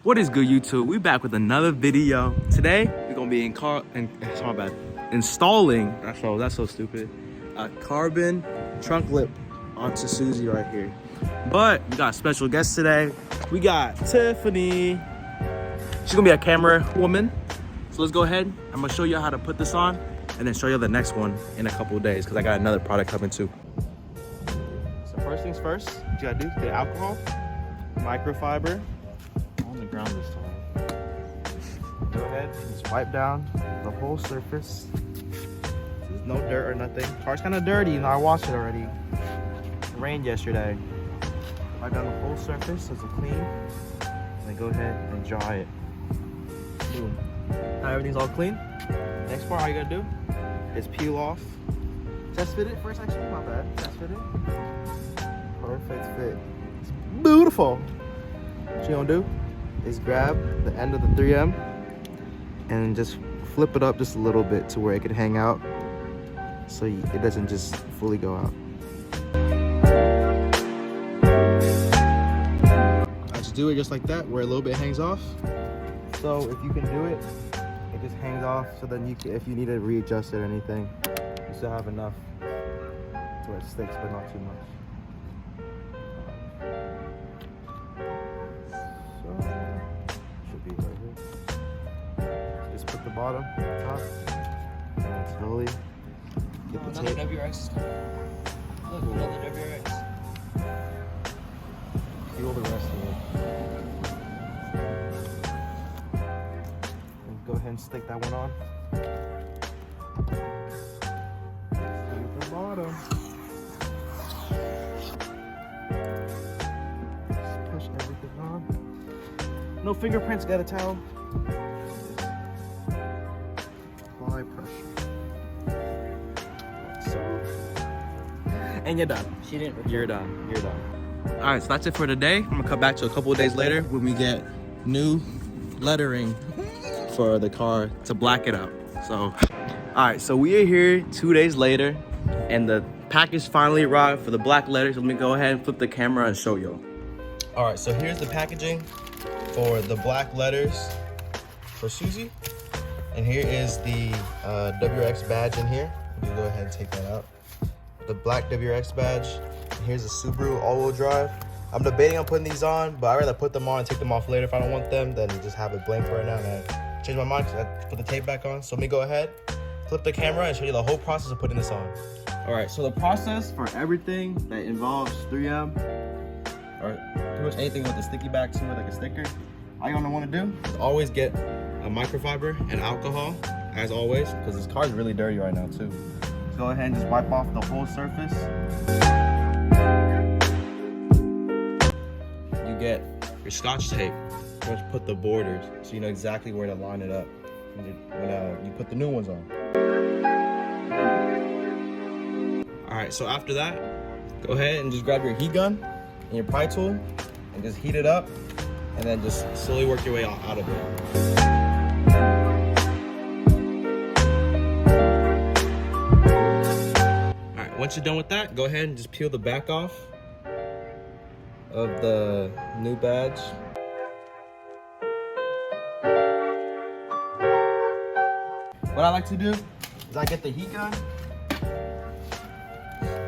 What is good, YouTube? We back with another video. Today we're gonna be installing. That's so stupid. A carbon trunk lip onto Susie right here. But we got a special guest today. We got Tiffany. She's gonna be a camera woman. So let's go ahead. I'm gonna show you how to put this on, and then show you the next one in a couple of days because I got another product coming too. So first things first, what you gotta do, get alcohol, microfiber. On the ground this time. Go ahead, just wipe down the whole surface. There's no dirt or nothing. Car's kind of dirty, I washed it already. It rained yesterday. Wipe down the whole surface so it's clean. And then go ahead and dry it. Boom. Now everything's all clean. Next part, all you gotta do is peel off. Test fit it first, actually, my bad. Test fit it. Perfect fit. It's beautiful. What you gonna do is grab the end of the 3M and just flip it up just a little bit to where it can hang out so it doesn't just fully go out. I just do it just like that, where a little bit hangs off. So if you can do it, it just hangs off, so then you can, if you need to readjust it or anything, you still have enough to where it sticks, but not too much. Just put the bottom, top, and then slowly get the tape. WRX. Look, another WRX. Peel the rest of it. And go ahead and stick that one on. Stick the bottom. Just push everything on. No fingerprints, got a towel. Apply pressure. So, and you're done. She didn't record. You're done. You're done. All right, so that's it for today. I'm gonna come back to a couple of days later when we get new lettering for the car to black it out. So, all right, so we are here 2 days later, and the package finally arrived for the black letters. Let me go ahead and flip the camera and show you. All right, so here's the packaging for the black letters for Susie. And here is the WRX badge in here. You can go ahead and take that out. The black WRX badge. And here's the Subaru all-wheel drive. I'm debating on putting these on, but I'd rather put them on and take them off later if I don't want them than just have it blank for right now. And I changed my mind because I put the tape back on. So let me go ahead, flip the camera, and show you the whole process of putting this on. All right, so the process for everything that involves 3M, or pretty much anything with a sticky back to it, like a sticker, all you're gonna wanna do is always get a microfiber and alcohol, as always, because this car is really dirty right now too. So go ahead and just wipe off the whole surface. You get your Scotch tape, which put the borders, so you know exactly where to line it up when you put the new ones on. All right, so after that, go ahead and just grab your heat gun and your pry tool and just heat it up, and then just slowly work your way out of it. Once you're done with that, go ahead and just peel the back off of the new badge. What I like to do is I get the heat gun.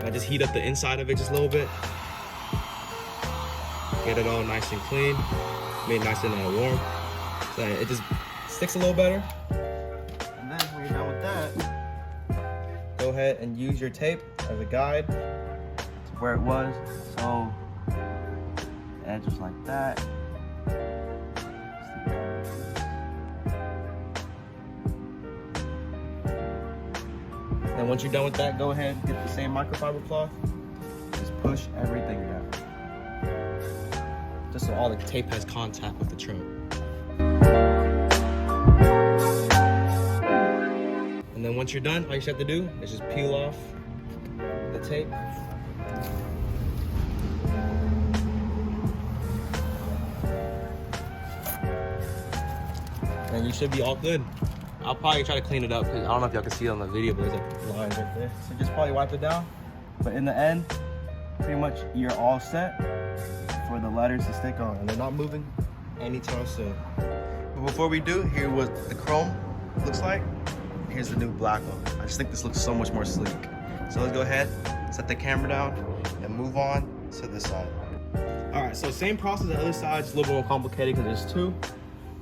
I just heat up the inside of it just a little bit. Get it all nice and clean. Made nice and warm. So it just sticks a little better. And then when you're done with that, go ahead and use your tape as a guide to where it was. So just like that. And once you're done with that, go ahead and get the same microfiber cloth. Just push everything down. Just so all the tape has contact with the trunk. And then once you're done, all you have to do is just peel off the tape. And you should be all good. I'll probably try to clean it up because I don't know if y'all can see it on the video, but there's like lines right there. So just probably wipe it down. But in the end, pretty much you're all set for the letters to stick on. And they're not moving anytime soon. But before we do, here's what the chrome looks like. Here's the new black one. I just think this looks so much more sleek. So let's go ahead, set the camera down, and move on to this side. All right, so same process. The other side is a little more complicated because there's two.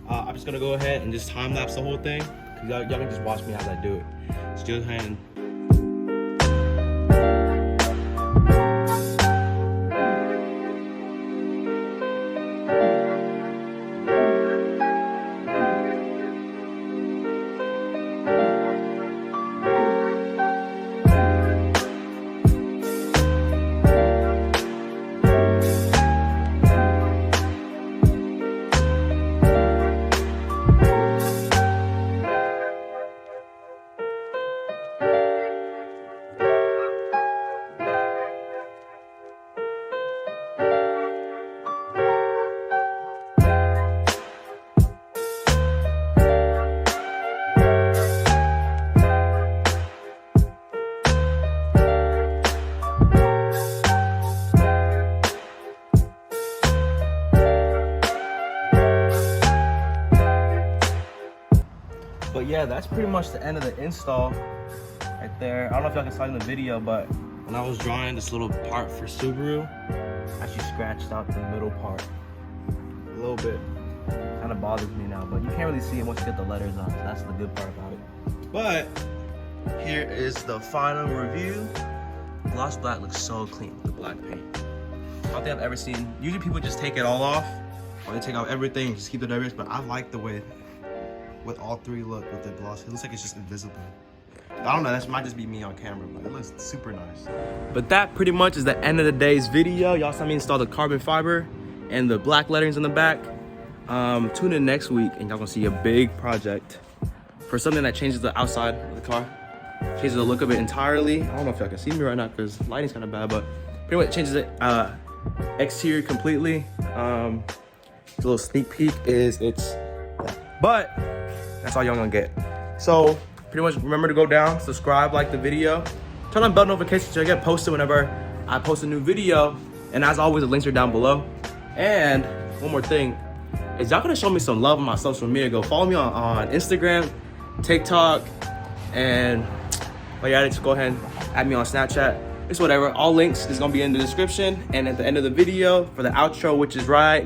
I'm just gonna go ahead and just time lapse the whole thing. Y'all can just watch me as I do it. Just go ahead and But yeah, that's pretty much the end of the install right there. I don't know if y'all can see in the video, but when I was drawing this little part for Subaru, I actually scratched out the middle part a little bit. Kind of bothers me now, but you can't really see it once you get the letters on, so that's the good part about it. But here is the final review. Gloss black looks so clean with the black paint. I don't think I've ever seen, usually people just take it all off, or they take out everything and just keep the dirt, but I like the way with all three look with the gloss. It looks like it's just invisible. I don't know, that might just be me on camera, but it looks super nice. But that pretty much is the end of the day's video. Y'all saw me install the carbon fiber and the black letterings in the back. Tune in next week and y'all gonna see a big project for something that changes the outside of the car. Changes the look of it entirely. I don't know if y'all can see me right now because lighting's kind of bad, but pretty much changes it exterior completely. A little sneak peek is but that's all y'all gonna get. So pretty much remember to go down, subscribe, like the video, turn on bell notifications so you get posted whenever I post a new video. And as always, the links are down below. And one more thing, is y'all gonna show me some love on my social media? Go follow me on Instagram, TikTok, and while you're at it, just go ahead and add me on Snapchat. It's whatever. All links is gonna be in the description and at the end of the video for the outro, which is right